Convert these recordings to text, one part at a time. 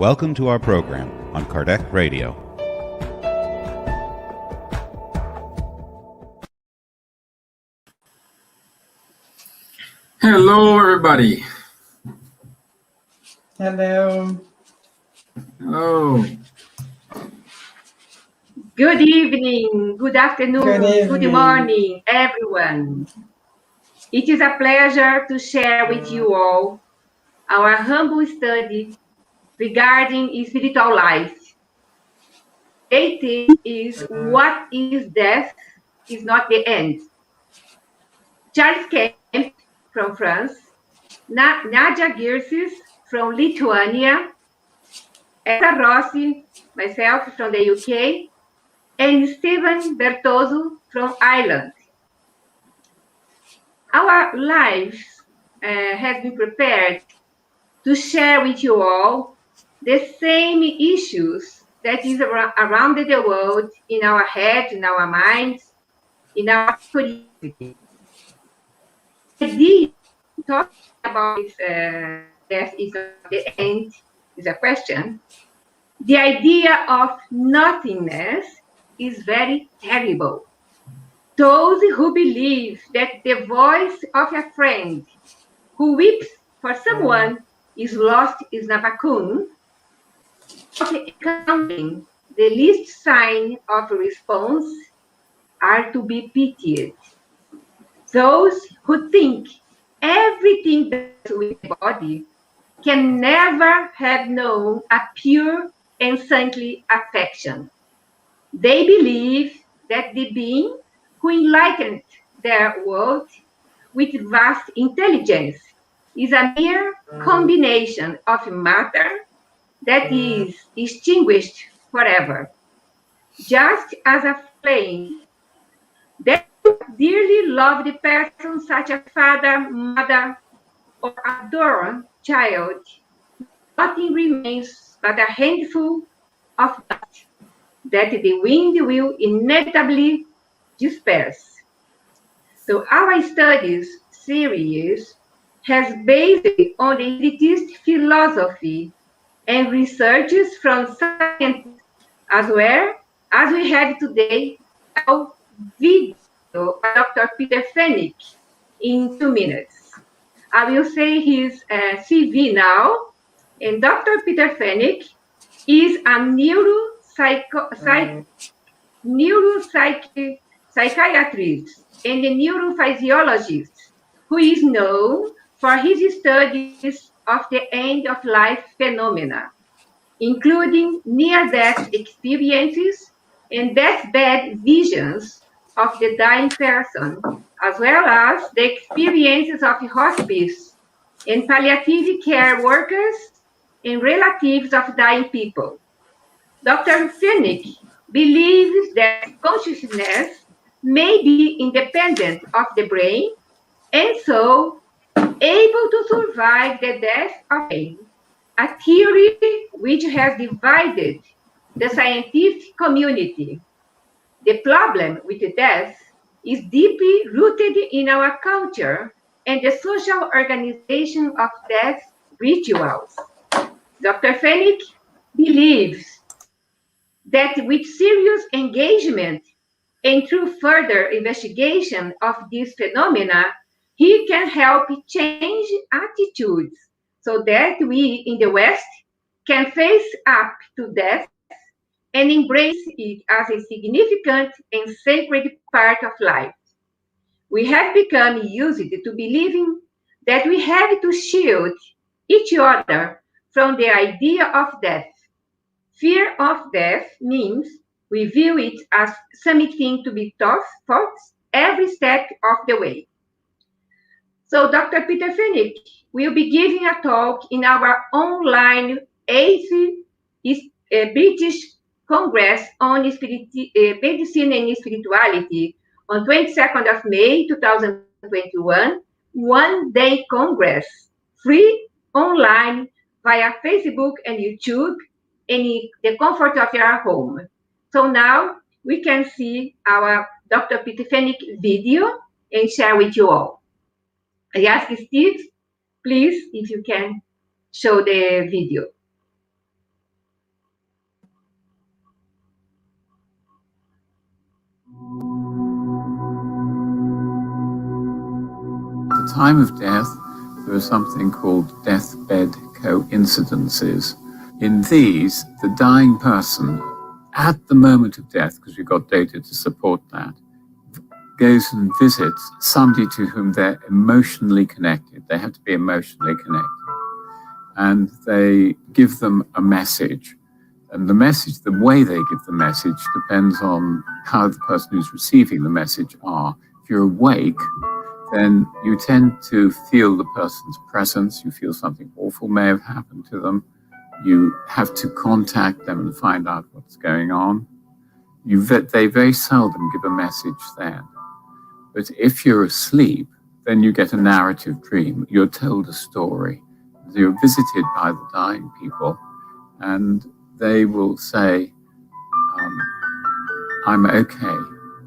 Welcome to our program on Kardec Radio. Hello, everybody. Hello. Hello. Good evening, good afternoon, good morning, everyone. It is a pleasure to share with you all our humble study regarding spiritual life. It is what is death is not the end. Charles Kempf from France, Nadja Gircis from Lithuania, Elsa Rossi, myself from the UK, and Stevan Bertozzo from Ireland. Our lives have been prepared to share with you all the same issues that is around the world, in our heads, in our minds, in our curiosity. The talking about this, death is not the end, is a question. The idea of nothingness is very terrible. Those who believe that the voice of a friend who weeps for someone is lost in a vacuum, encountering the least sign of a response, are to be pitied. Those who think everything that's with the body can never have known a pure and saintly affection. They believe that the being who enlightened their world with vast intelligence is a mere combination of matter that is extinguished forever. Just as a flame that dearly loved person such as father, mother, or adored child, nothing remains but a handful of dust that the wind will inevitably disperse. So our studies series has based on the Spiritist philosophy and researches from science, as well as we have today a video by Dr. Peter Fennick in 2 minutes. I will say his CV now, and Dr. Peter Fennick is a neuropsychiatrist and a neurophysiologist who is known for his studies of the end-of-life phenomena, including near-death experiences and deathbed visions of the dying person, as well as the experiences of hospice and palliative care workers and relatives of dying people. Dr. Fennick believes that consciousness may be independent of the brain and so able to survive the death of pain, a theory which has divided the scientific community. The problem with death is deeply rooted in our culture and the social organization of death rituals. Dr. Fennick believes that with serious engagement and through further investigation of these phenomena, he can help change attitudes so that we in the West can face up to death and embrace it as a significant and sacred part of life. We have become used to believing that we have to shield each other from the idea of death. Fear of death means we view it as something to be taught every step of the way. So Dr. Peter Fennick will be giving a talk in our online 8th British Congress on Medicine and Spirituality on 22nd of May 2021, one-day Congress, free online via Facebook and YouTube in the comfort of your home. So now we can see our Dr. Peter Fennick video and share with you all. I ask Steve, please, if you can show the video. the time of death, there is something called deathbed coincidences. In these, the dying person, at the moment of death, because we've got data to support that, goes and visits somebody to whom they're emotionally connected. They have to be emotionally connected. And they give them a message. And the message, the way they give the message, depends on how the person who's receiving the message are. If you're awake, then you tend to feel the person's presence. You feel something awful may have happened to them. You have to contact them and find out what's going on. They very seldom give a message then. But if you're asleep, then you get a narrative dream. You're told a story. You're visited by the dying people, and they will say, I'm okay.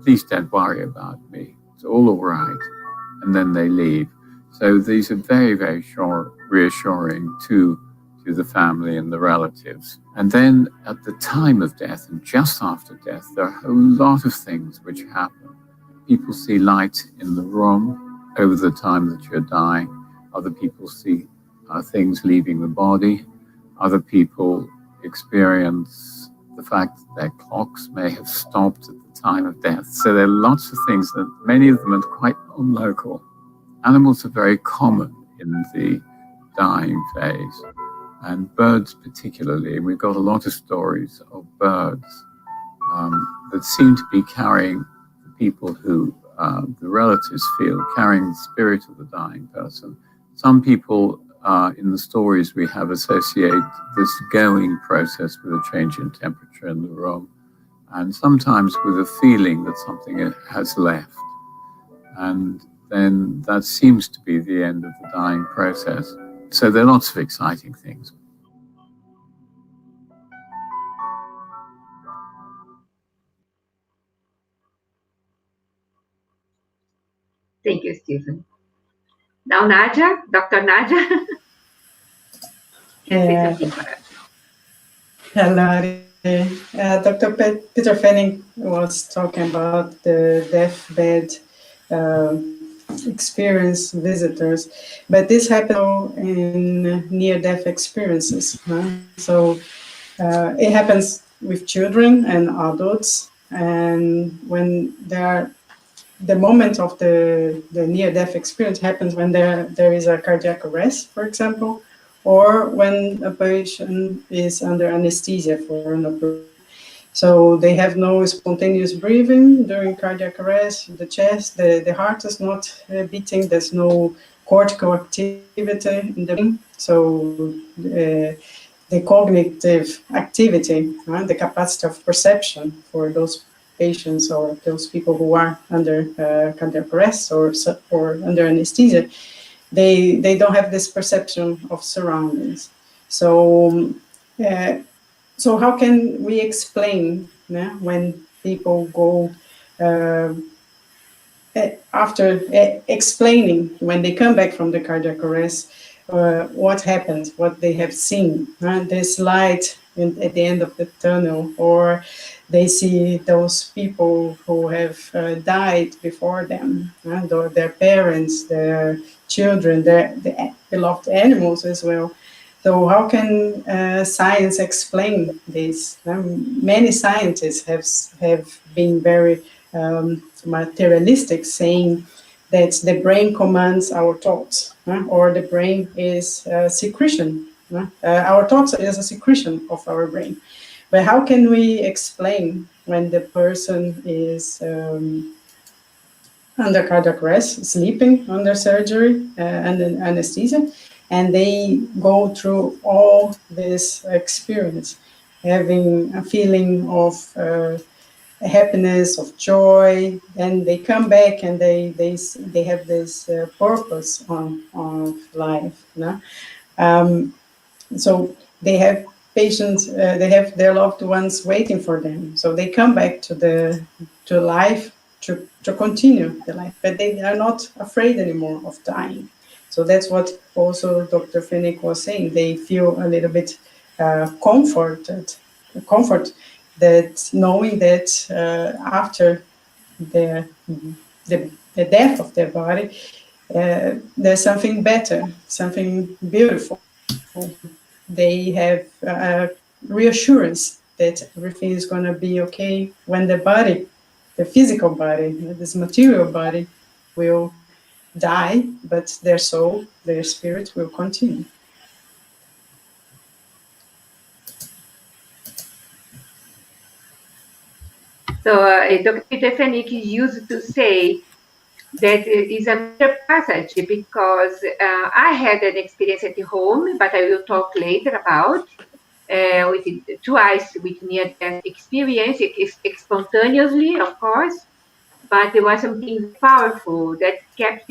Please don't worry about me. It's all right. And then they leave. So these are very, very reassuring to the family and the relatives. And then at the time of death and just after death, there are a lot of things which happen. People see light in the room over the time that you're dying. Other people see things leaving the body. Other people experience the fact that their clocks may have stopped at the time of death. So there are lots of things that many of them are quite non-local. Animals are very common in the dying phase, and birds particularly. We've got a lot of stories of birds that seem to be carrying people who the relatives feel carrying the spirit of the dying person. Some people in the stories we have associate this going process with a change in temperature in the room, and sometimes with a feeling that something has left. And then that seems to be the end of the dying process. So there are lots of exciting things. Thank you, Stevan. Now, Nadja, Dr. Nadja, can say something for us. Hello. Dr. Peter Fanning was talking about the deathbed experience visitors, but this happens in near-death experiences. So it happens with children and adults, and when the moment of the near-death experience happens when there is a cardiac arrest, for example, or when a patient is under anesthesia for an operation. So they have no spontaneous breathing during cardiac arrest, the chest, the heart is not beating, there's no cortical activity in the brain. So the cognitive activity, the capacity of perception for those patients or those people who are under cardiac arrest or under anesthesia, they don't have this perception of surroundings. So how can we explain when people go after explaining when they come back from the cardiac arrest what happened, what they have seen, this light at the end of the tunnel, or they see those people who have died before them, or their parents, their children, their beloved animals as well. So how can science explain this? Many scientists have been very materialistic, saying that the brain commands our thoughts, or the brain is a secretion. Our thoughts is a secretion of our brain. But how can we explain when the person is under cardiac arrest, sleeping under surgery and anesthesia, and they go through all this experience, having a feeling of happiness, of joy, and they come back and they have this purpose on life. So they have patients, they have their loved ones waiting for them. So they come back to life to continue the life, but they are not afraid anymore of dying. So that's what also Dr. Finnick was saying. They feel a little bit comfort that knowing that after the death of their body, there's something better, something beautiful. They have reassurance that everything is going to be okay when the body, the physical body, this material body, will die, but their soul, their spirit will continue. So Dr. Peter Fenwick used to say that is a major passage because I had an experience at home, but I will talk later about with twice with near-death experience, spontaneously, of course, but there was something powerful that kept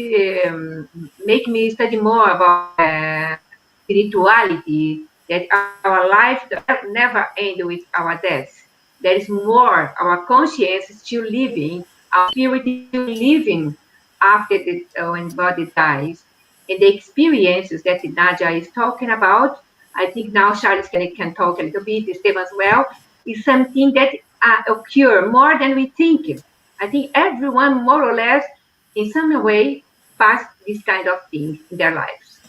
make me study more about spirituality. That our life never end with our death. There is more. Our conscience is still living. Our spirit is still living after the when body dies. And the experiences that Nadja is talking about, I think now Charles can talk a little bit, Stevan as well, is something that occur more than we think. I think everyone more or less in some way pass this kind of thing in their lives.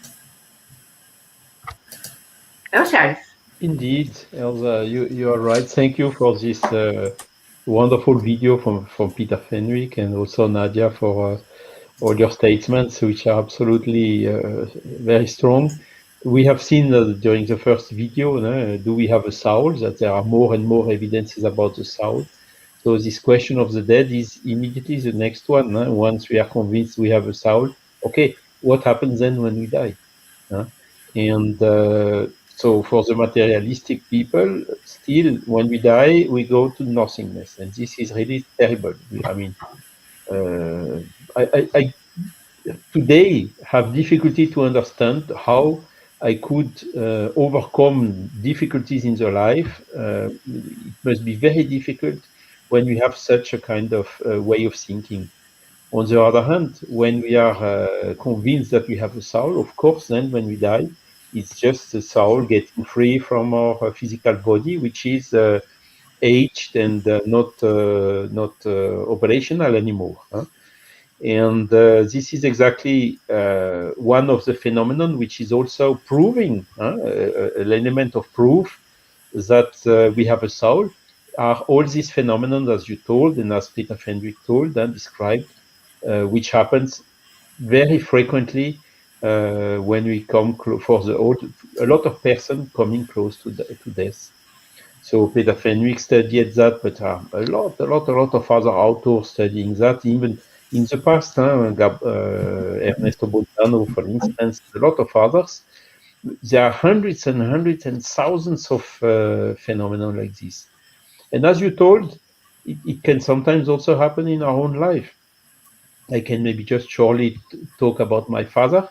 Oh, Charles. Indeed, Elsa, you are right. Thank you for this wonderful video from Peter Fenwick and also Nadja for all your statements, which are absolutely very strong. We have seen during the first video, do we have a soul? That there are more and more evidences about the soul. So this question of the dead is immediately the next one. Once we are convinced we have a soul, okay, what happens then when we die? And so for the materialistic people, still, when we die, we go to nothingness. And this is really terrible. I mean, I today have difficulty to understand how I could overcome difficulties in the life. It must be very difficult when we have such a kind of way of thinking. On the other hand, when we are convinced that we have a soul, of course, then when we die, it's just the soul getting free from our physical body, which is aged and not operational anymore. And this is exactly one of the phenomenon which is also proving an element of proof that we have a soul. Are all these phenomena, as you told and as Peter Fenwick told and described, which happens very frequently when we come for a lot of persons coming close to death. So Peter Fenwick studied that, but a lot of other authors studying that, even in the past. Ernesto Bolzano, for instance, a lot of others. There are hundreds and hundreds and thousands of phenomena like this. And as you told, it can sometimes also happen in our own life. I can maybe just shortly talk about my father.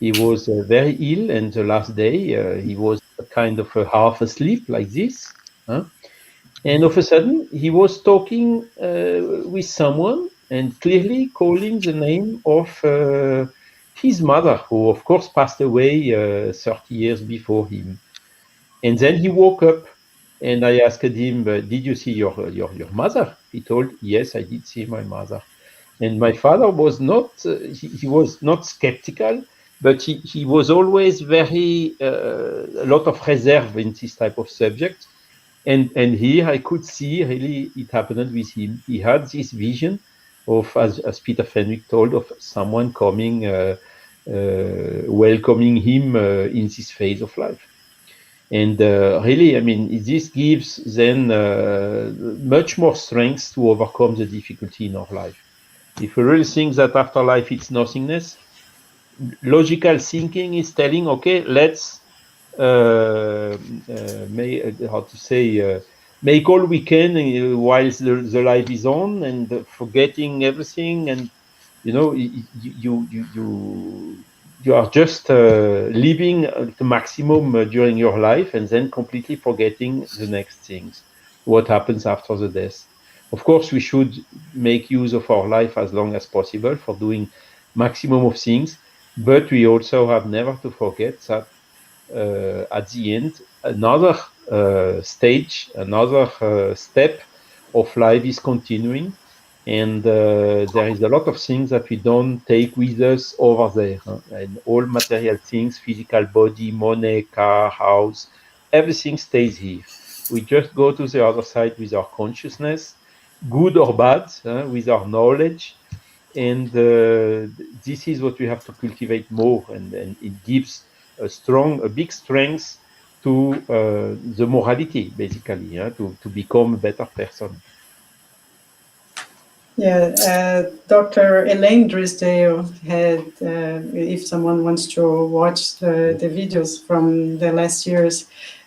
He was very ill, and the last day he was kind of half asleep like this. And all of a sudden, he was talking with someone and clearly calling the name of his mother, who, of course, passed away 30 years before him. And then he woke up, and I asked him, "Did you see your mother?" He told, "Yes, I did see my mother." And my father was not, he was not skeptical, but he was always very, a lot of reserve in this type of subject. And here I could see really it happened with him. He had this vision of, as Peter Fenwick told, of someone coming, welcoming him in this phase of life. And really, I mean, this gives then much more strength to overcome the difficulty in our life. If we really think that afterlife is nothingness, logical thinking is telling, okay, let's make all we can while the life is on, and forgetting everything, and you are just living the maximum during your life, and then completely forgetting the next things, what happens after the death. Of course, we should make use of our life as long as possible for doing maximum of things, but we also have never to forget that at the end, another stage, another step of life is continuing. And there is a lot of things that we don't take with us over there. And all material things, physical body, money, car, house, everything stays here. We just go to the other side with our consciousness, good or bad, with our knowledge. And this is what we have to cultivate more. And it gives a big strength to the morality, basically, to become a better person. Yeah, Dr. Elaine Drisdale had, if someone wants to watch the videos from the last year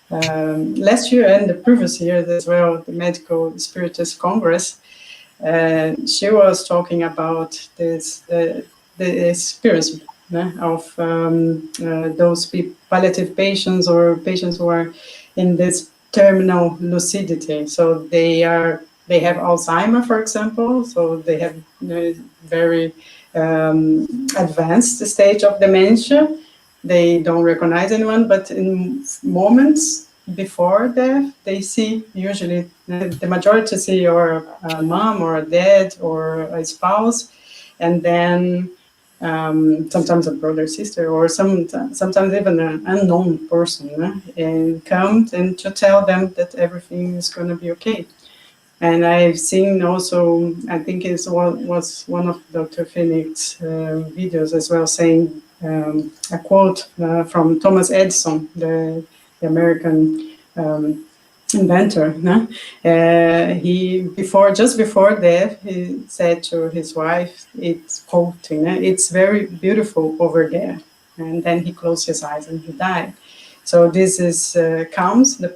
and the previous year as well, the Medical Spiritist Congress, she was talking about this, the experience of those palliative patients or patients who are in this terminal lucidity. So they have Alzheimer, for example, so they have very advanced stage of dementia. They don't recognize anyone, but in moments before death, they see, usually the majority see or a mom or a dad or a spouse, and then sometimes a brother, sister, or sometimes even an unknown person, and come and to tell them that everything is going to be okay. And I've seen also, I think it was one of Dr. Phoenix's videos as well, saying a quote from Thomas Edison, the American inventor. He just before death, he said to his wife, "It's quoting, it's very beautiful over there." And then he closed his eyes and he died. So this is calms the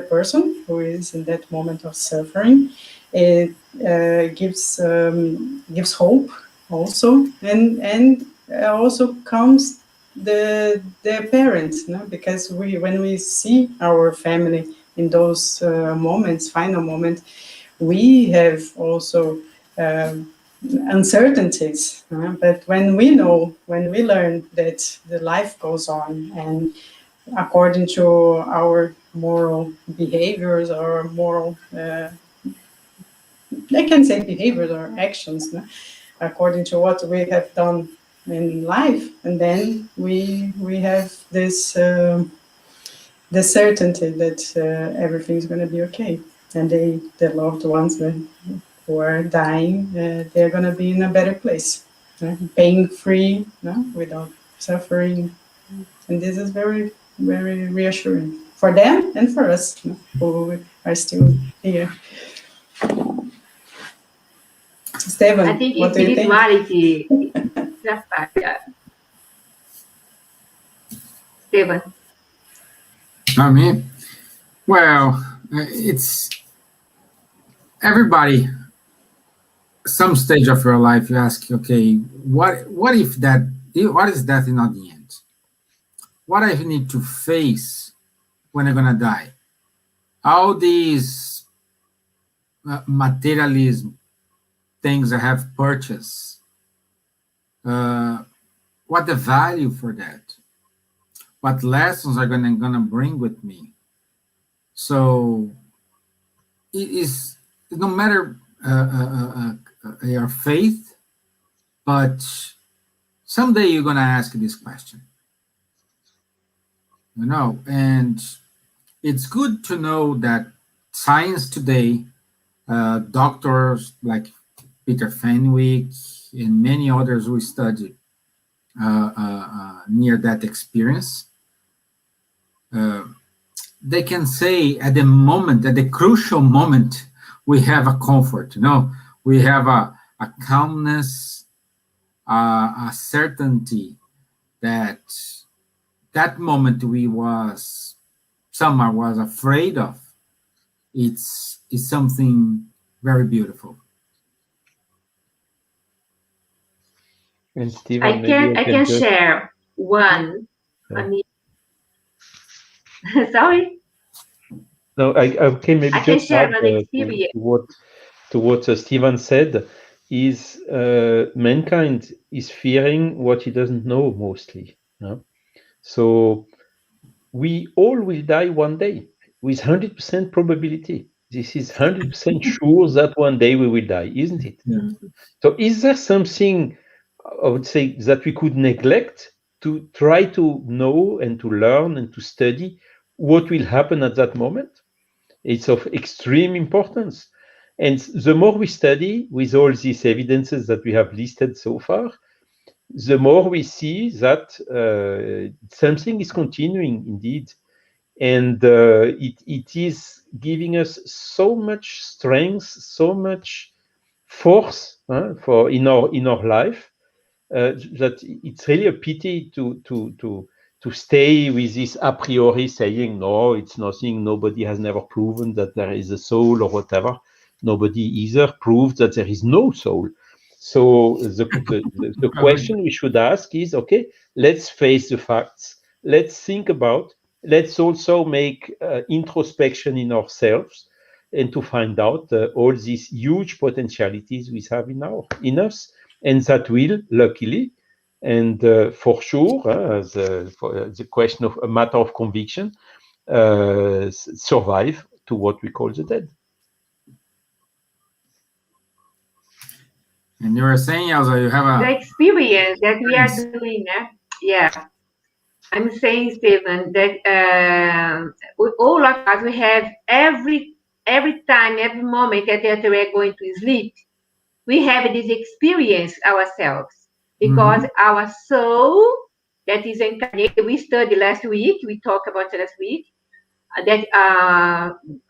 person who is in that moment of suffering. It gives hope also, and also calms the parents, because when we see our family in those final moments, we have also uncertainties. But when we learn that the life goes on, and according to our moral behaviors or moral, I can say behaviors or actions, according to what we have done in life, and then we have this the certainty that everything's going to be okay, and the loved ones who are dying, they're going to be in a better place, pain-free, without suffering, and this is very, very reassuring for them and for us who are still here. Stevan, I think what do you think? individuality. Yeah. Stevan. I mean, well, it's everybody. Some stage of your life, you ask, okay, what is death not the end? What I need to face when I'm gonna die? All these materialism things I have purchased. What the value for that? What lessons are gonna bring with me? So it is no matter your faith, but someday you're gonna ask this question, and it's good to know that science today, doctors like Peter Fenwick and many others who study near-death experience, they can say at the crucial moment, we have a comfort, we have a calmness, a certainty that moment someone was afraid of, it's something very beautiful. And Stevan, I can share one. I mean, sorry. No, I can maybe I can just share add an experience. to what Stevan said is mankind is fearing what he doesn't know mostly. So we all will die one day with 100% probability. This is 100% sure that one day we will die, isn't it? Yeah. So is there something, I would say, that we could neglect to try to know and to learn and to study what will happen at that moment? It's of extreme importance. And the more we study with all these evidences that we have listed so far, the more we see that something is continuing indeed. And it is giving us so much strength, so much force for in our life, that it's really a pity to stay with this a priori saying, no, it's nothing, nobody has never proven that there is a soul or whatever. Nobody either proved that there is no soul. So the question we should ask is, okay, let's face the facts. Let's think about, let's also make introspection in ourselves and to find out all these huge potentialities we have in us, and that will, luckily, and for sure, for the question of a matter of conviction, survive to what we call the dead. And you were saying, Elsa, you have The experience that we are doing, yeah. I'm saying, Stevan, that all of us, we have every time, every moment that we are going to sleep, we have this experience ourselves, because our soul that is incarnated, we studied last week, we talked about last week, that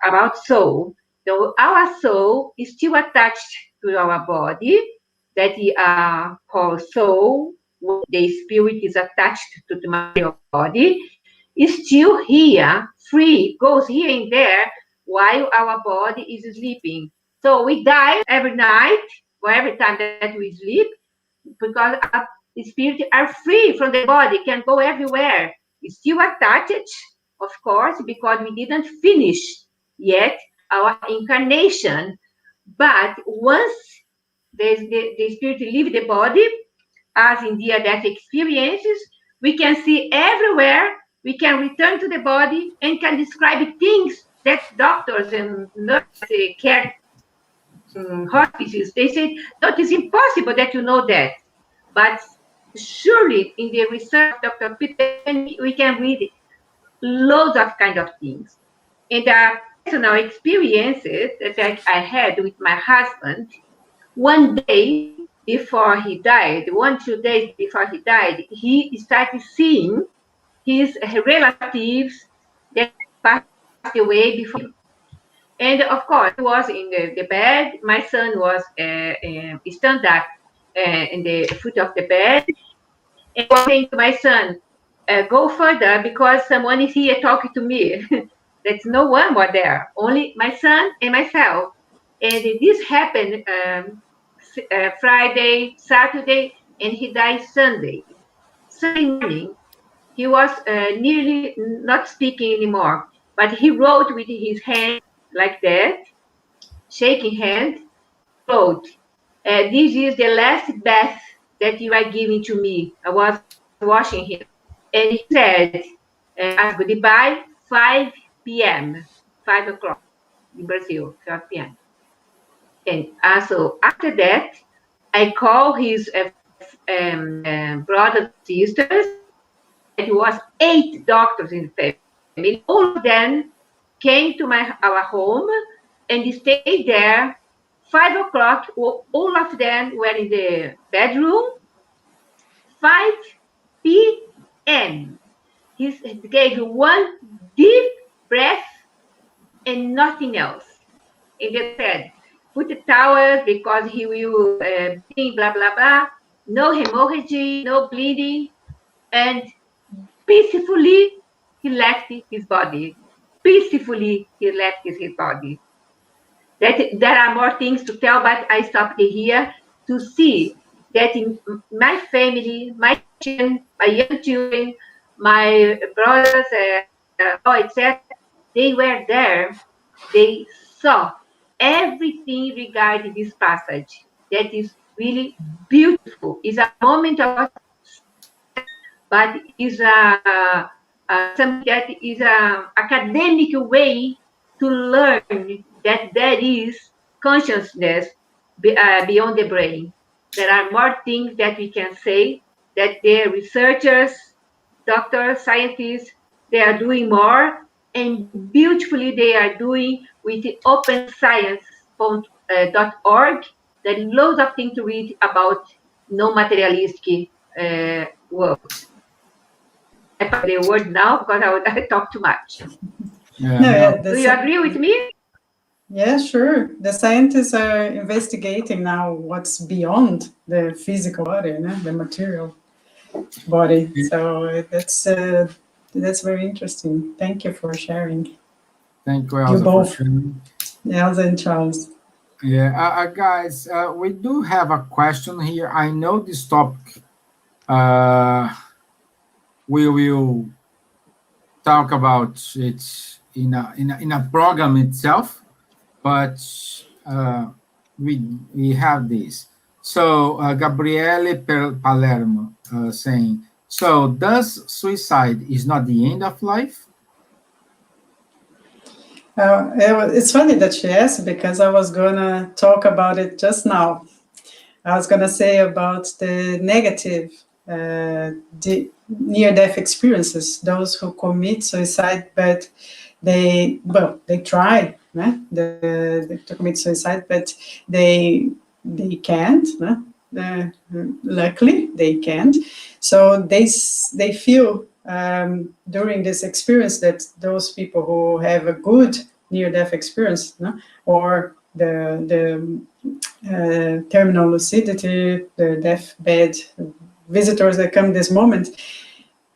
about soul. So our soul is still attached to our body, that we call soul. The spirit is attached to the material body, is still here, free, goes here and there while our body is sleeping. So we die every night or every time that we sleep, because our spirits are free from the body, can go everywhere. It's still attached, of course, because we didn't finish yet our incarnation. But once the spirit leave the body, as in near-death experiences, we can see everywhere, we can return to the body and can describe things that doctors and nurses, care hospices, they say, no, it is impossible that you know that. But surely in the research of Dr. Peter, we can read loads of kind of things. And personal experiences that I had with my husband, one day before he died, 2 days before he died, he started seeing his relatives that passed away before him. And of course, he was in the bed. My son was stand up in the foot of the bed. And I was saying to my son, go further because someone is here talking to me. There's no one was there, only my son and myself. And this happened Friday, Saturday, and he died Sunday. Sunday morning, he was nearly not speaking anymore, but he wrote with his hand like that, shaking hand, wrote, this is the last bath that you are giving to me. I was washing him. And he said, goodbye, 5 p.m., 5 o'clock in Brazil, 5 p.m. And so after that, I call his brothers and sisters. It was 8 doctors in the family. All of them came to our home and stayed there. 5 o'clock, all of them were in the bedroom. 5 p.m. He gave one deep breath and nothing else. And they said, put the towel because he will bleed, blah, blah, blah. No hemorrhage, no bleeding. And peacefully, he left his body. Peacefully, he left his body. There are more things to tell, but I stopped here to see that in my family, my children, my young children, my brothers, etc., they were there. They saw everything regarding this passage. That is really beautiful. It's a moment of, but is something that is an academic way to learn that there is consciousness beyond the brain. There are more things that we can say, that the researchers, doctors, scientists, they are doing more, and beautifully they are doing with the openscience.org. There is loads of things to read about no materialistic world. I put the word now because I talk too much. Yeah, No, no. yeah, Do you agree with me? yeah, sure. The scientists are investigating now what's beyond the physical body, the material body. So that's very interesting. Thank you for sharing. Thank you, You Elsa, for both, sharing. Elsa and Charles. Yeah, guys, we do have a question here. I know this topic. We will talk about it in a program itself, but we have this. So Gabriele Palermo saying, so does suicide is not the end of life? It's funny that she asked because I was gonna talk about it just now. I was gonna say about the negative near-death experiences, those who commit suicide, but they try to commit suicide, but they can't. Luckily, they can't. So they feel during this experience that those people who have a good near-death experience, or the terminal lucidity, the deathbed visitors that come this moment,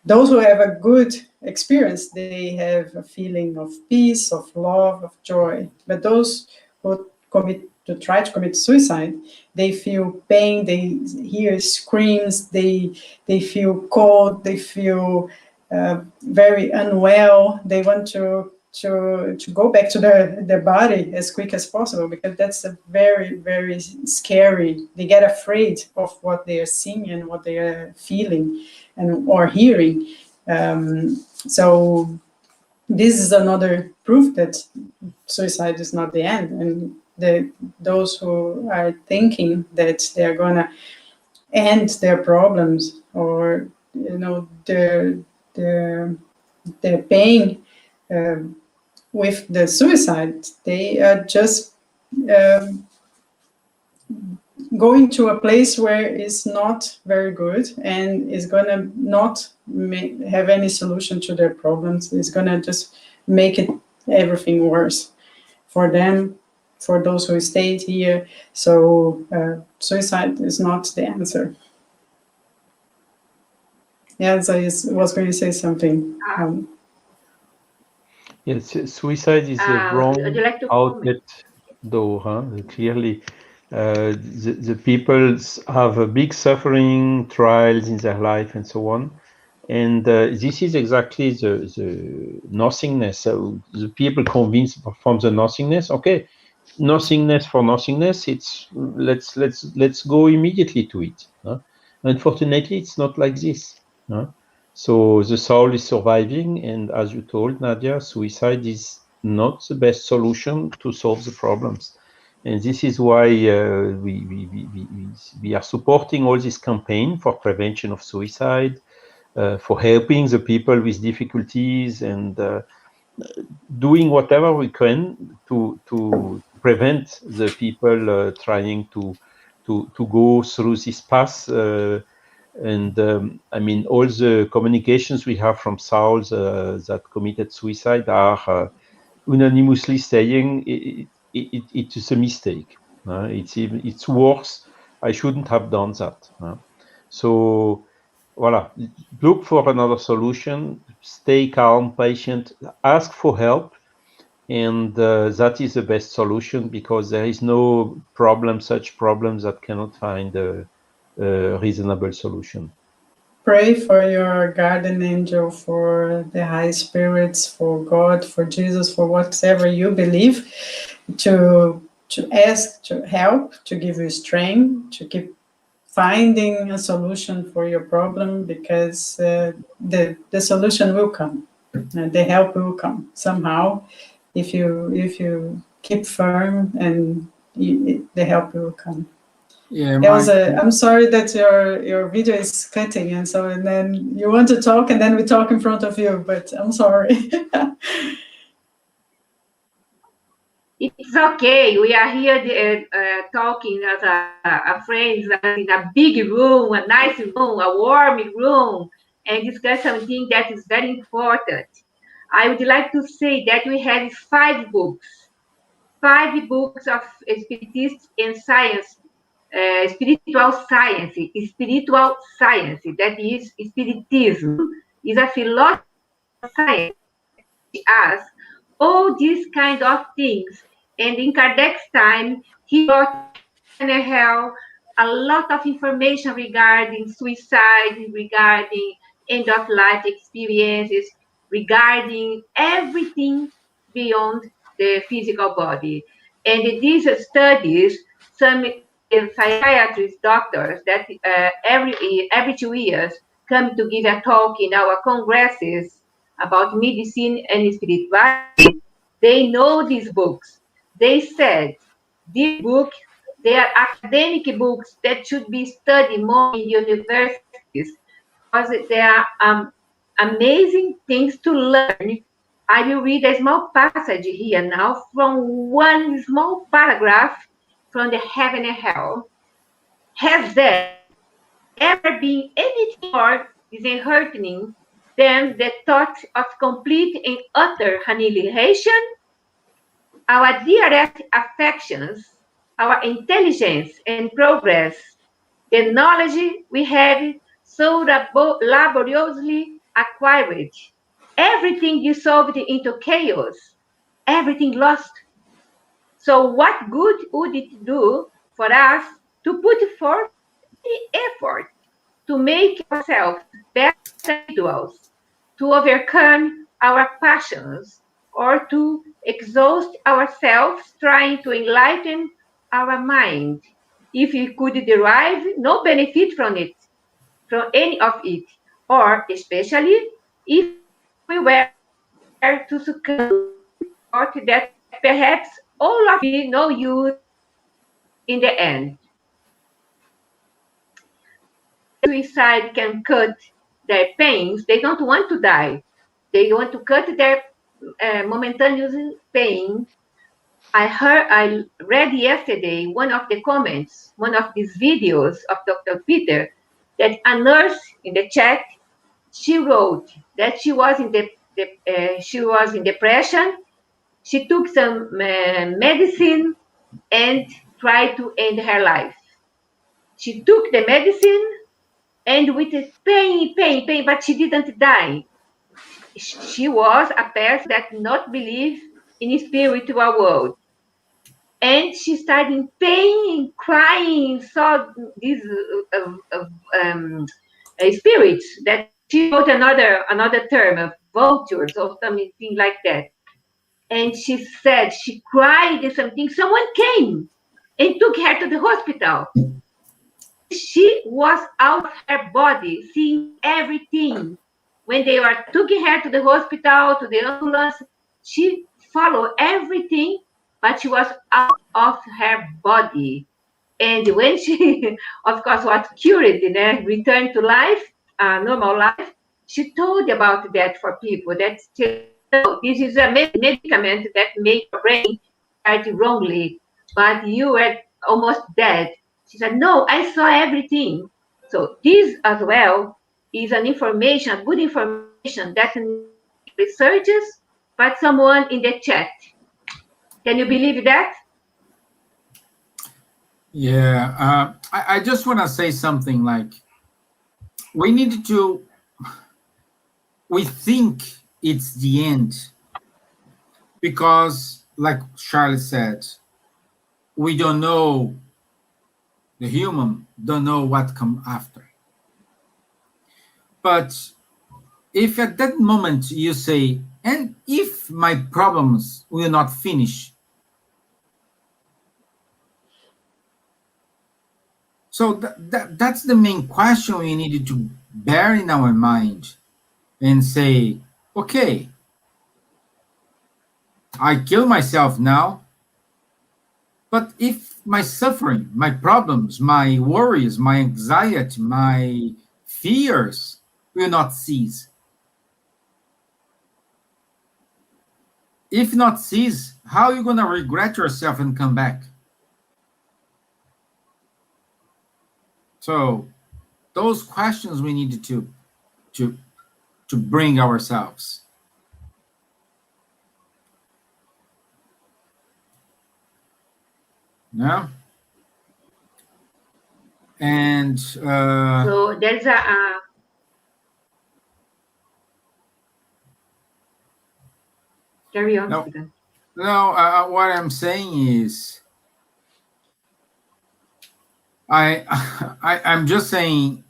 those who have a good experience, they have a feeling of peace, of love, of joy. But those who try to commit suicide, they feel pain, they hear screams, they feel cold, they feel very unwell. They want to go back to their body as quick as possible, because that's a very, very scary. They get afraid of what they are seeing and what they are feeling and or hearing. So this is another proof that suicide is not the end, and those who are thinking that they're gonna end their problems, or their pain with the suicide, they are just going to a place where it's not very good and is going to not have any solution to their problems. It's going to just make it everything worse for them, for those who stayed here. So suicide is not the answer. Yeah, so I was going to say something. Yes, suicide is a wrong Would you like to outlet, though. Clearly, the people have a big suffering, trials in their life, and so on. And this is exactly the nothingness. So the people convinced from the nothingness. Okay, nothingness for nothingness. It's let's go immediately to it. Unfortunately, it's not like this. So the soul is surviving, and as you told, Nadja, suicide is not the best solution to solve the problems. And this is why we are supporting all this campaign for prevention of suicide, for helping the people with difficulties, and doing whatever we can to prevent the people trying to go through this path. And I mean, all the communications we have from souls that committed suicide are unanimously saying it is a mistake. It's worse. I shouldn't have done that. So, voilà. Look for another solution. Stay calm, patient. Ask for help, and that is the best solution, because there is no such problems that cannot find a reasonable solution. Pray for your guardian angel, for the high spirits, for God, for Jesus, for whatever you believe, to ask to help, to give you strength, to keep finding a solution for your problem, because the solution will come, the help will come somehow, if you keep firm, and they help you come. Yeah, Elsa, I'm sorry that your video is cutting, and then you want to talk, and then we talk in front of you, but I'm sorry. It's okay. We are here talking as a friends in a big room, a nice room, a warm room, and discuss something that is very important. I would like to say that we have 5 books of spiritists and science, spiritual science, that is spiritism, is a philosophy of science as all these kind of things. And in Kardec's time, he wrote in hell a lot of information regarding suicide, regarding end of life experiences, regarding everything beyond the physical body. And these studies, some psychiatrists, doctors that every 2 years come to give a talk in our congresses about medicine and spirituality, they know these books. They said these books, they are academic books that should be studied more in universities because there are amazing things to learn. I will read a small passage here now from one small paragraph from the Heaven and Hell. Has there ever been anything more disheartening than the thought of complete and utter annihilation? Our dearest affections, our intelligence and progress, the knowledge we have so laboriously acquired, everything dissolved into chaos, everything lost. So what good would it do for us to put forth any effort to make ourselves better individuals, to overcome our passions, or to exhaust ourselves trying to enlighten our mind, if we could derive no benefit from it, from any of it, or especially if we were to succumb to that perhaps all of it no use in the end. Suicide can cut their pains. They don't want to die. They want to cut their momentaneous pain. I read yesterday one of the comments, one of these videos of Dr. Peter, that a nurse in the chat, she wrote that she was in depression. She took some medicine and tried to end her life. She took the medicine and with pain, but she didn't die. She was a person that did not believe in spiritual world. And she started in pain, crying, saw these spirits that she wrote another term of vultures or something like that. And she said she cried or something. Someone came and took her to the hospital. She was out of her body, seeing everything. When they were taking her to the hospital, to the ambulance, she followed everything, but she was out of her body. And when she, of course, was cured and returned to life, normal life, she told about that for people. That this is a medicament that makes your brain act wrongly, but you were almost dead. She said, no, I saw everything. So this as well is an information, good information that researchers, but someone in the chat. Can you believe that? Yeah, I just want to say something like we think it's the end because, like Charlie said, we don't know, the human don't know what come after. But if at that moment you say, and if my problems will not finish, so that's the main question we needed to bear in our mind and say, okay, I kill myself now, But if my suffering, my problems, my worries, my anxiety, my fears will not cease, if not cease, how are you going to regret yourself and come back? So those questions we need to bring ourselves. Yeah. And so there's carry on, no, Stevan. no. What I'm saying is, I'm just saying.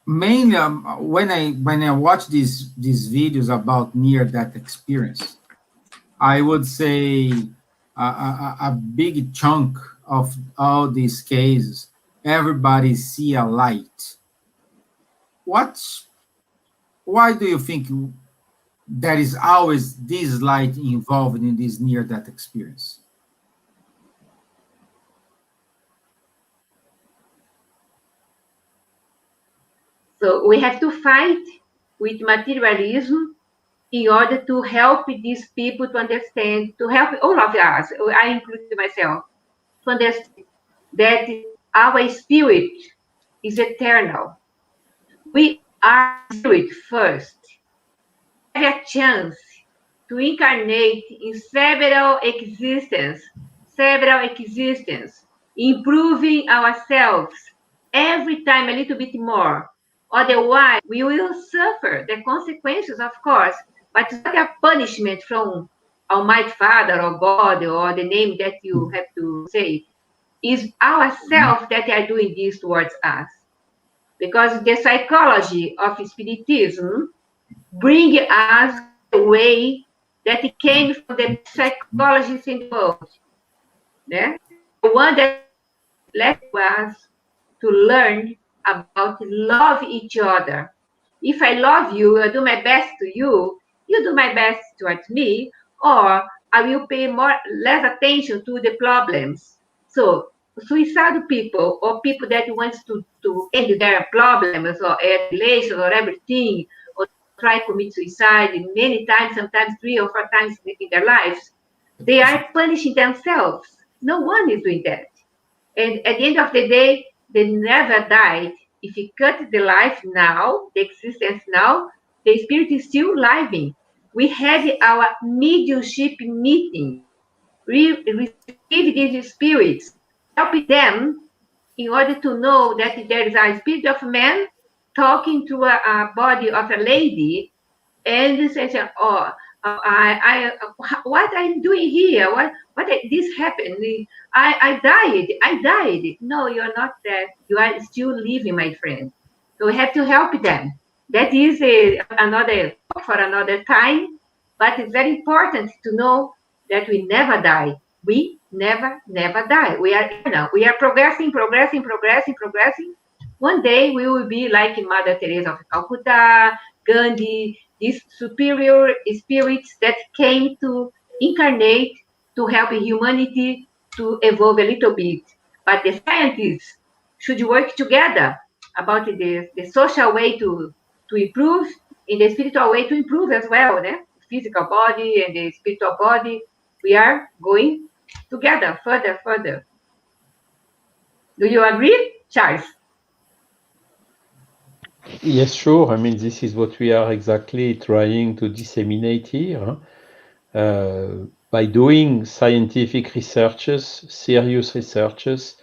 Mainly, when I watch these videos about near-death experience, I would say a big chunk of all these cases, everybody see a light. Why do you think there is always this light involved in this near-death experience? So we have to fight with materialism in order to help these people to understand, to help all of us, I include myself, to understand that our spirit is eternal. We are spirit first. We have a chance to incarnate in several existences, improving ourselves every time a little bit more. Otherwise, we will suffer the consequences, of course, but it's not a punishment from Almighty Father or God or the name that you have to say. It's ourselves that are doing this towards us. Because the psychology of Spiritism bring us a way that came from the psychologists in the world. Yeah? The one that led us to learn about love each other. If I love you, I do my best to you, you do my best towards me, or I will pay less attention to the problems. So suicidal people or people that wants to end their problems or relations or everything, or try to commit suicide many times, sometimes 3 or 4 times in their lives, they are punishing themselves. No one is doing that. And at the end of the day, they never died. If you cut the life now, the existence now, the spirit is still living. We had our mediumship meeting. We received these spirits, helping them in order to know that there is a spirit of man talking to a body of a lady, and they say, "Oh, what I'm doing here? What this happened? I died. No, you're not dead. You are still living, my friend. So we have to help them. That is another talk for another time, but it's very important to know that we never die. We never die. We are eternal. We are progressing. One day we will be like Mother Teresa of Calcutta, Gandhi, these superior spirits that came to incarnate to help humanity to evolve a little bit. But the scientists should work together about the social way to improve, in the spiritual way to improve as well. The physical body and the spiritual body, we are going together further. Do you agree, Charles? Yes, sure. I mean, this is what we are exactly trying to disseminate here. By doing scientific researches, serious researches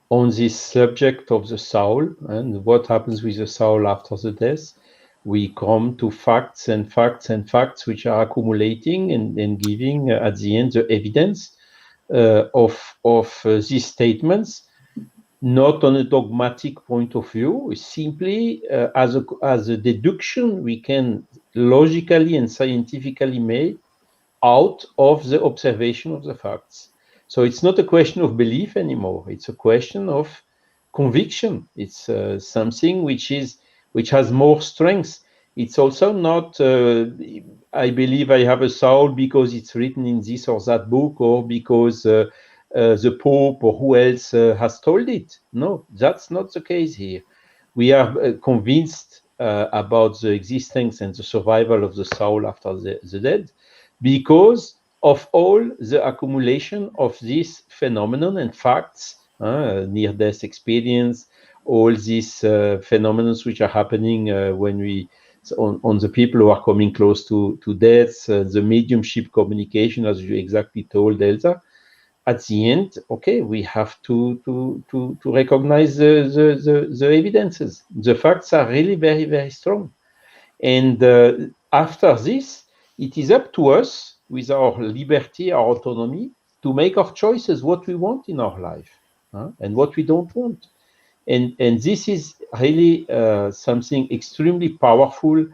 on this subject of the soul and what happens with the soul after the death, we come to facts which are accumulating and giving at the end the evidence of these statements, not on a dogmatic point of view, simply as a deduction we can logically and scientifically make out of the observation of the facts. So it's not a question of belief anymore. It's a question of conviction. It's something which has more strength. It's also not, I believe I have a soul because it's written in this or that book, or because the Pope or who else has told it. No, that's not the case here. We are convinced about the existence and the survival of the soul after the dead because of all the accumulation of this phenomenon and facts, near-death experience, all these phenomena which are happening when we on the people who are coming close to death, the mediumship communication, as you exactly told Elsa. At the end, okay, we have to recognize the evidences. The facts are really very, very strong. And after this, it is up to us, with our liberty, our autonomy, to make our choices, what we want in our life and what we don't want. And this is really something extremely powerful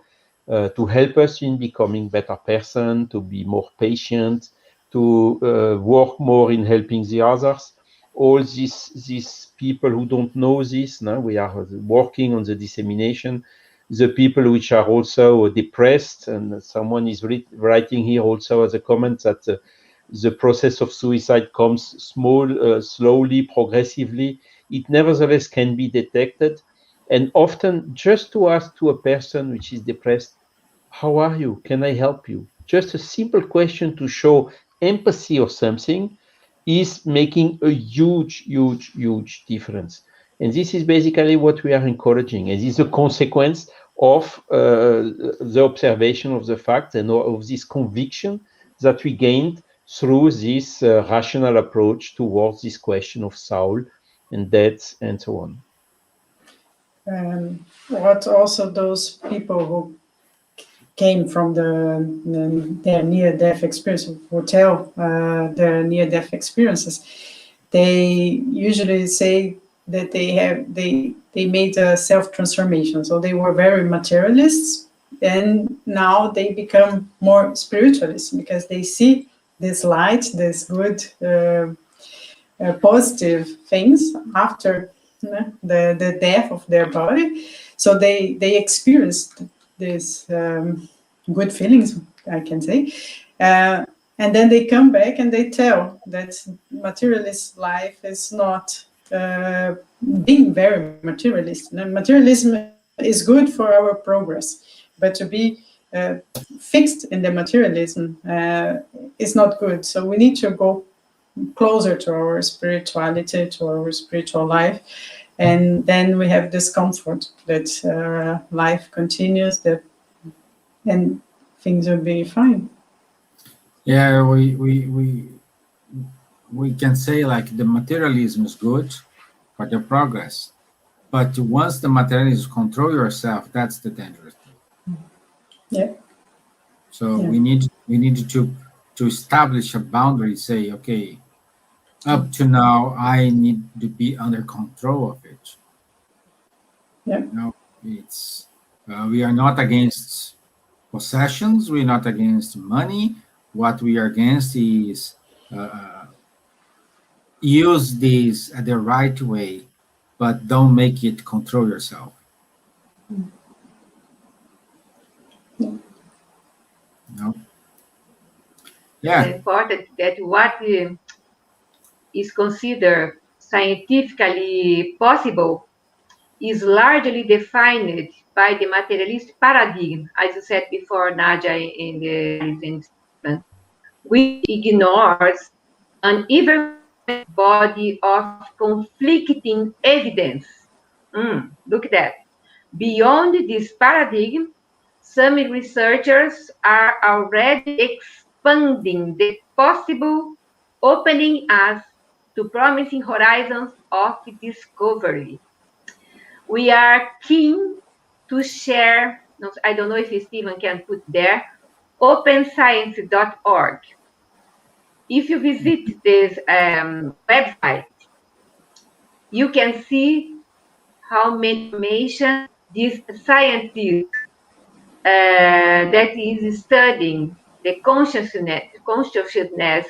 to help us in becoming better person, to be more patient, to work more in helping the others. All these people who don't know this, now we are working on the dissemination. The people which are also depressed, and someone is writing here also as a comment that the process of suicide comes slowly, progressively. It nevertheless can be detected. And often just to ask to a person which is depressed, how are you? Can I help you? Just a simple question to show empathy or something is making a huge, huge, huge difference. And this is basically what we are encouraging. And this is a consequence of the observation of the facts and of this conviction that we gained through this rational approach towards this question of soul and death and so on. What also those people who came from their near-death experience, who tell their near-death experiences, they usually say that they made a self-transformation. So they were very materialists, and now they become more spiritualists because they see this light, this good, positive things after the death of their body. So they experienced these good feelings, I can say. And then they come back and they tell that materialist life is not being very materialist. Materialism is good for our progress, but to be fixed in the materialism is not good. So we need to go closer to our spirituality, to our spiritual life. And then we have this comfort that life continues, and things will be fine. Yeah, we can say like the materialism is good for the progress, but once the materialism control yourself, that's the dangerous thing. Yeah. So we need to establish a boundary. Say, okay, up to now, I need to be under control of it. Yeah. No, it's we are not against possessions. We're not against money. What we are against is use this the right way, but don't make it control yourself. No. Yeah. It's important that what is considered scientifically possible is largely defined by the materialist paradigm, as you said before, Nadja, in Stevan, which ignores an ever-growing body of conflicting evidence. Look at that. Beyond this paradigm, some researchers are already expanding the possible, opening us to promising horizons of discovery. We are keen to share, I don't know if Stevan can put there, openscience.org. If you visit this website, you can see how many information these scientists that is studying the consciousness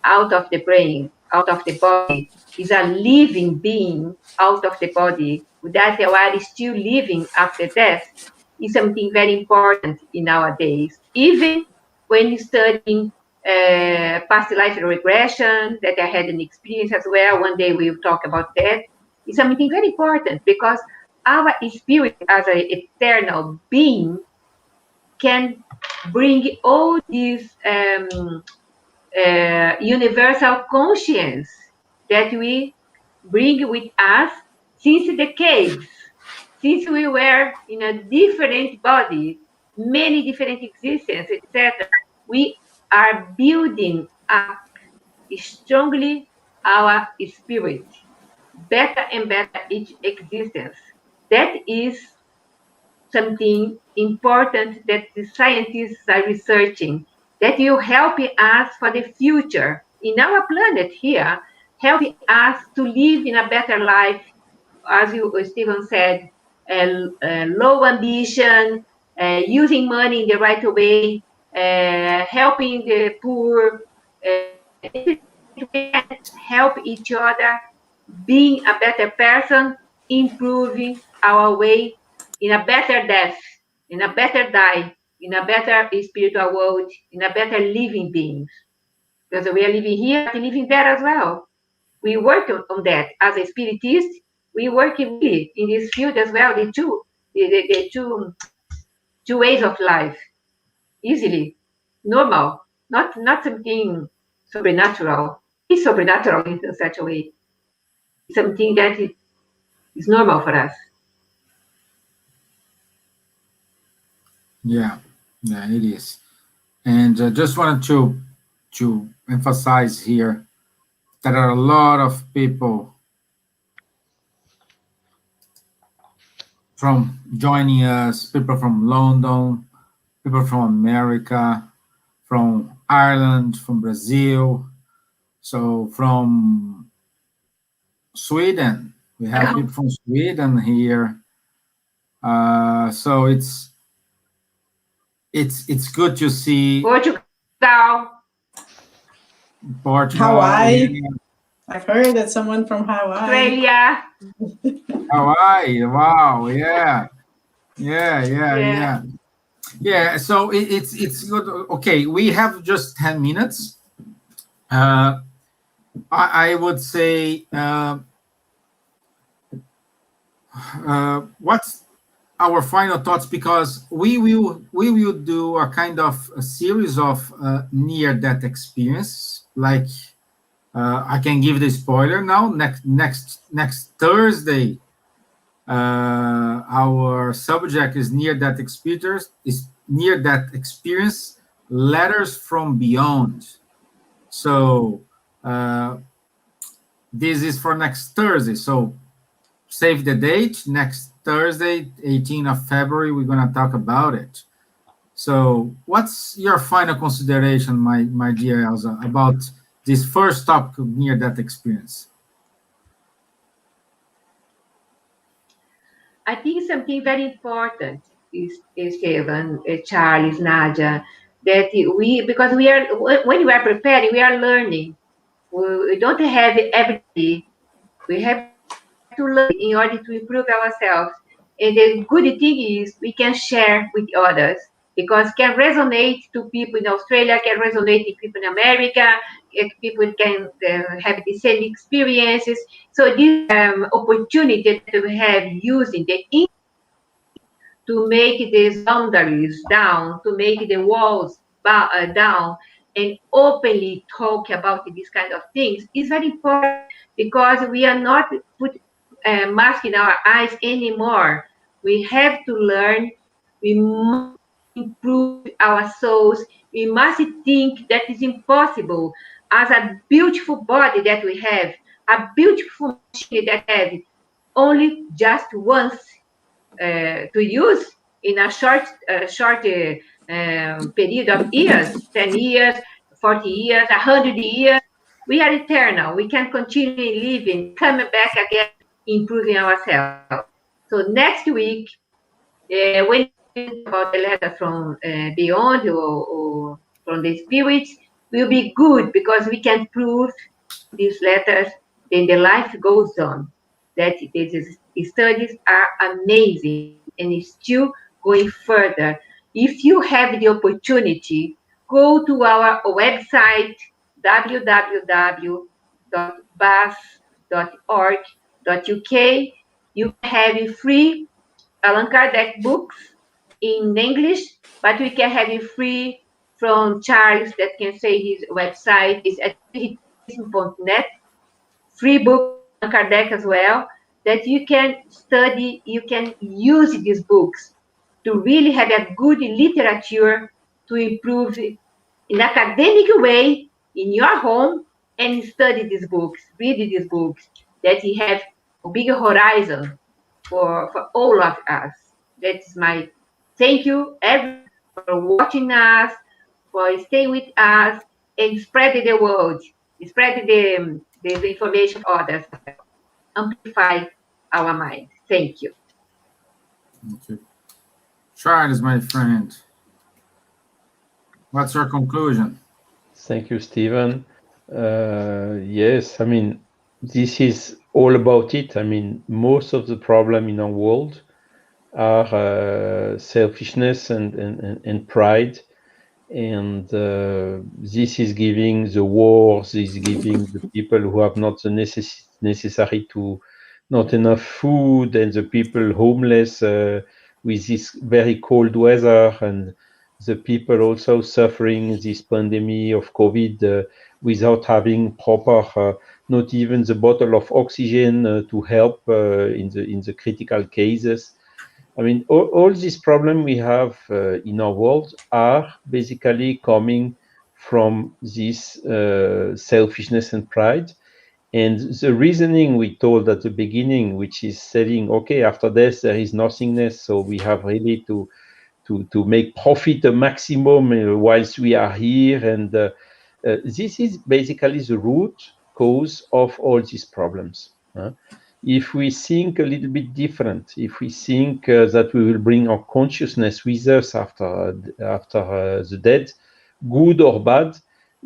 out of the brain, out of the body, is a living being out of the body that they are still living after death. is something very important in nowadays. Even when studying past life regression, that I had an experience as well. One day we'll talk about that. It's something very important because our spirit as an eternal being can bring all these universal conscience that we bring with us since decades, since we were in a different body, many different existences, etc. We are building up strongly our spirit, better and better each existence. That is something important that the scientists are researching that will help us for the future in our planet here, helping us to live in a better life, as you, Stevan said, low ambition, using money in the right way, helping the poor, we can help each other, being a better person, improving our way in a better death, in a better die, in a better spiritual world, in a better living being. Because we are living here, but living there as well. We work on that. As a spiritist, we work really in this field as well, the two ways of life, easily, normal, not something supernatural. It's supernatural in such a way. It's something that is normal for us. Yeah, yeah, it is. And just wanted to emphasize here that there are a lot of people from joining us, people from London, people from America, from Ireland, from Brazil, so from Sweden. We have people from Sweden here. So it's good to see Portugal, Portugal, Hawaii. I've heard that someone from Hawaii. Australia. Hawaii. Wow, yeah. So it's good. Okay, we have just 10 minutes. I would say, what's our final thoughts? Because we will do a kind of a series of near-death experience. Like I can give the spoiler now. Next Thursday, our subject is near-death experience. Is near-death experience letters from beyond. So this is for next Thursday. So save the date. Next Thursday, 18th of February, we're going to talk about it. So what's your final consideration, my dear Elsa, about this first topic of near-death experience? I think something very important is Stevan, Charles, Nadja, that because we are, when we are preparing, we are learning. We don't have everything. We have to learn in order to improve ourselves. And the good thing is we can share with others because can resonate to people in Australia, can resonate to people in America, people can have the same experiences. So this opportunity that we have using the to make these boundaries down, to make the walls down, and openly talk about these kind of things is very important because we are not put mask in our eyes anymore. We have to learn. We must improve our souls. We must think that is impossible as a beautiful body that we have, a beautiful machine that have only just once to use in a short period of years, 10 years, 40 years, 100 years. We are eternal. We can continue living, coming back again, improving ourselves. So next week, when we talk about the letter from beyond or from the spirits, will be good because we can prove these letters, then the life goes on. That these studies are amazing and still going further. If you have the opportunity, go to our website, www.bas.org.uk. You can have free Allan Kardec books in English, but we can have it free from Charles, that can say his website is at net. Free books of Allan Kardec as well, that you can study, you can use these books to really have a good literature to improve in academic way in your home and study these books, read these books, that you have a bigger horizon for all of us. That's my thank you everyone for watching us, for staying with us and spreading the word, spreading the information to others as well. Amplify our mind. Thank you. Thank you. Charles, my friend, what's your conclusion? Thank you, Stevan. Yes, I mean, this is all about it. I mean, most of the problem in our world are selfishness and pride. And this is giving the wars, is giving the people who have not the necessary to, not enough food, and the people homeless with this very cold weather, and the people also suffering this pandemic of COVID without having proper, not even the bottle of oxygen to help in the critical cases. I mean, all these problems we have in our world are basically coming from this selfishness and pride. And the reasoning we told at the beginning, which is saying, okay, after this, there is nothingness. So we have really to make profit a maximum whilst we are here. And this is basically the root cause of all these problems. If we think a little bit different, if we think that we will bring our consciousness with us after the death, good or bad,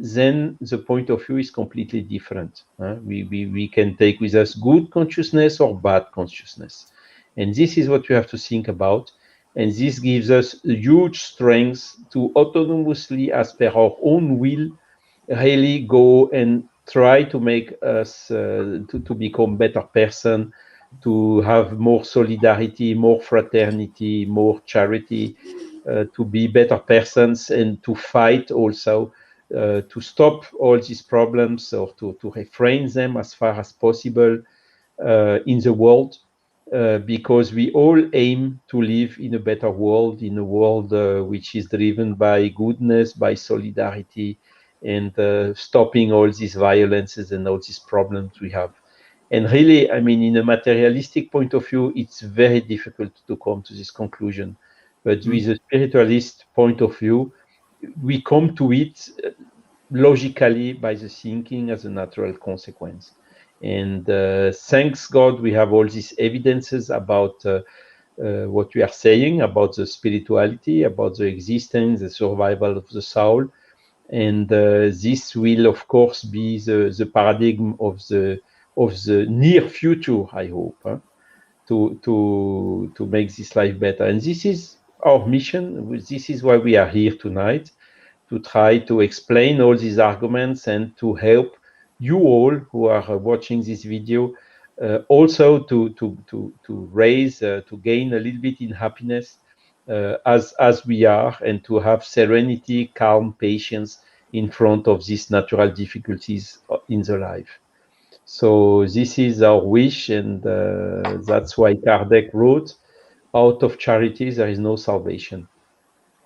then the point of view is completely different. We can take with us good consciousness or bad consciousness. And this is what we have to think about. And this gives us a huge strength to autonomously, as per our own will, really go and try to make us to become better person, to have more solidarity, more fraternity, more charity, to be better persons, and to fight also to stop all these problems, or to refrain them as far as possible in the world, because we all aim to live in a better world, in a world which is driven by goodness, by solidarity, and stopping all these violences and all these problems we have. And really, I mean, in a materialistic point of view, it's very difficult to come to this conclusion. But with a spiritualist point of view, we come to it logically by the thinking as a natural consequence. And thanks God, we have all these evidences about what we are saying about the spirituality, about the existence, the survival of the soul. And this will, of course, be the paradigm of the near future, I hope, to make this life better. And this is our mission. This is why we are here tonight, to try to explain all these arguments and to help you all who are watching this video also to raise, to gain a little bit in happiness as we are, and to have serenity, calm, patience in front of these natural difficulties in the life. So this is our wish, and that's why Kardec wrote, out of charity there is no salvation.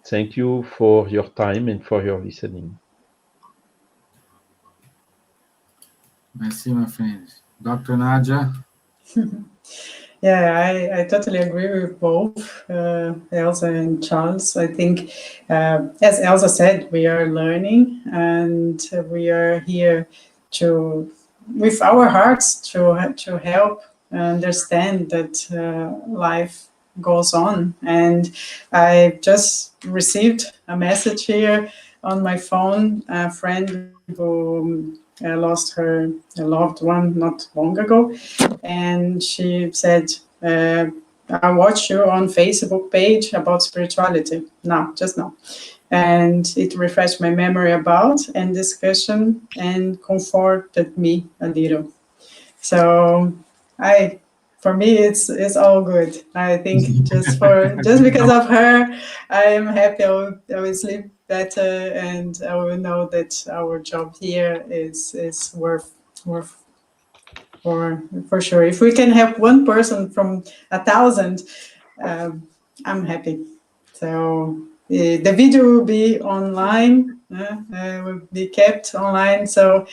Thank you for your time and for your listening. I see, my friend. Dr. Nadja? Yeah, I totally agree with both Elsa and Charles. I think, as Elsa said, we are learning, and we are here to, with our hearts, to help understand that life goes on. And I just received a message here on my phone, a friend who lost her loved one not long ago, and she said, I watched you on Facebook page about spirituality now, just now. And it refreshed my memory about and discussion and comforted me a little. So for me, it's all good. I think just because of her, I am happy. I will sleep better, and I will know that our job here is worth for sure. If we can help one person from 1,000, I'm happy. So the video will be online, will be kept online. So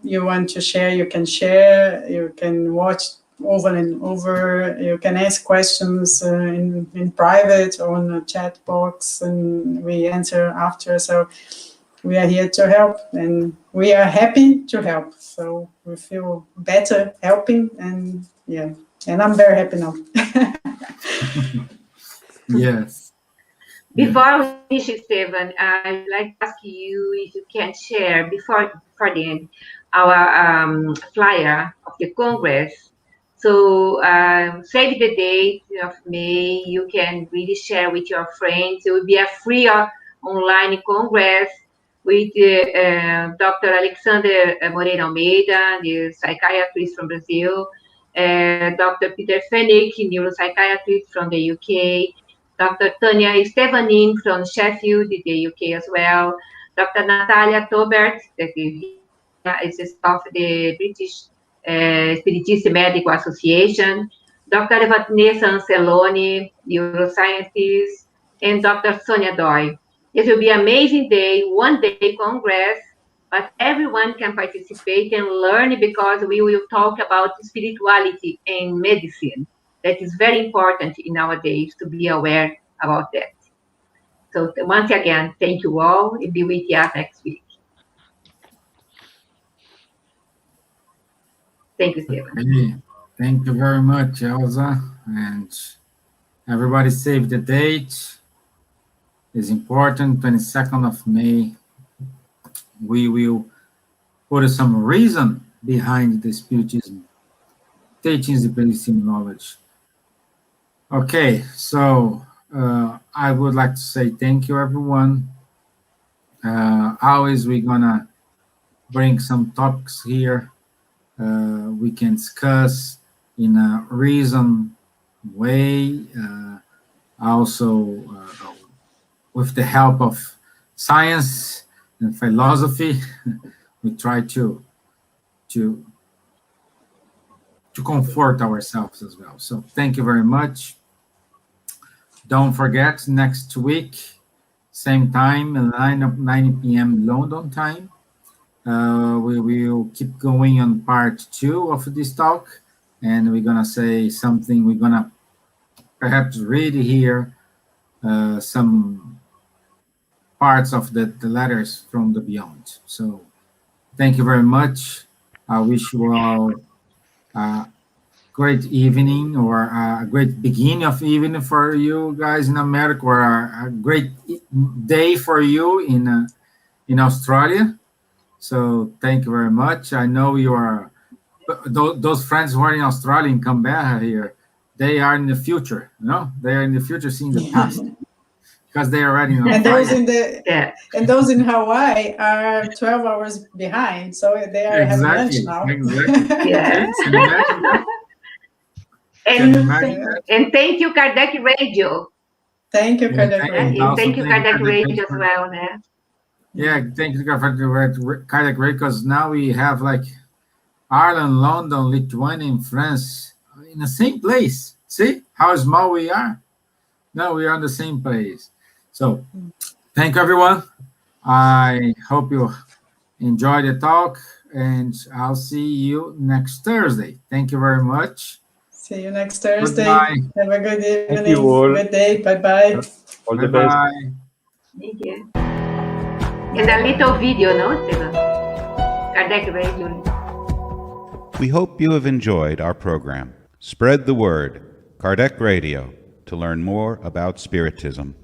you want to share, you can share, you can watch over and over, you can ask questions in private or on a chat box, and we answer after. So we are here to help, and we are happy to help. So we feel better helping, and yeah, and I'm very happy now. Yes. Before we finish, Stevan, I'd like to ask you if you can share before the end our flyer of the Congress. So save the date of May. You can really share with your friends. It will be a free online Congress with Dr. Alexander Moreira Almeida, the psychiatrist from Brazil, Dr. Peter Fennick, neuropsychiatrist from the UK, Dr. Tanya Stevanin from Sheffield, the UK as well, Dr. Natalia Tobert, that is of the British Spiritist Medical Association, Dr. Vanessa Anceloni, neuroscientist, and Dr. Sonia Doi. It will be an amazing day, one-day Congress, but everyone can participate and learn because we will talk about spirituality and medicine. That is very important in nowadays to be aware about that. So once again, thank you all, and be with you next week. Thank you, Stevan. Okay. Thank you very much, Elsa. And everybody save the date. It's important, 22nd of May. We will put some reason behind the Spiritism teachings, the Spiritism knowledge. Okay, so I would like to say thank you, everyone. Always we're gonna bring some topics here we can discuss in a reason way, also with the help of science and philosophy. We try to comfort ourselves as well. So thank you very much. Don't forget, next week, same time, 9 p.m. London time, we will keep going on part 2 of this talk, and we're gonna say something. We're gonna perhaps read here some parts of the letters from the beyond. So thank you very much. I wish you all a great evening, or a great beginning of evening for you guys in America, or a great day for you in Australia. So thank you very much. I know you are those friends who are in Australia, in Canberra here. They are in the future, they are in the future, seeing the past, because they are already in Australia. And those in Hawaii are 12 hours behind, so they are having lunch now. Exactly. Yeah. And thank you, Kardec Radio. Thank you, Kardec Radio. Thank you, Kardec Radio as well. Yeah, thank you, Kardec Radio, because now we have like Ireland, London, Lithuania, and France in the same place. See how small we are? No, we are in the same place. So thank you, everyone. I hope you enjoy the talk, and I'll see you next Thursday. Thank you very much. See you next Thursday. Goodbye. Have a good evening. Thank you all. Good day. Bye-bye. All the best. Bye. Thank you. And a little video, no, Stevan? Kardec Radio. We hope you have enjoyed our program. Spread the word, Kardec Radio, to learn more about Spiritism.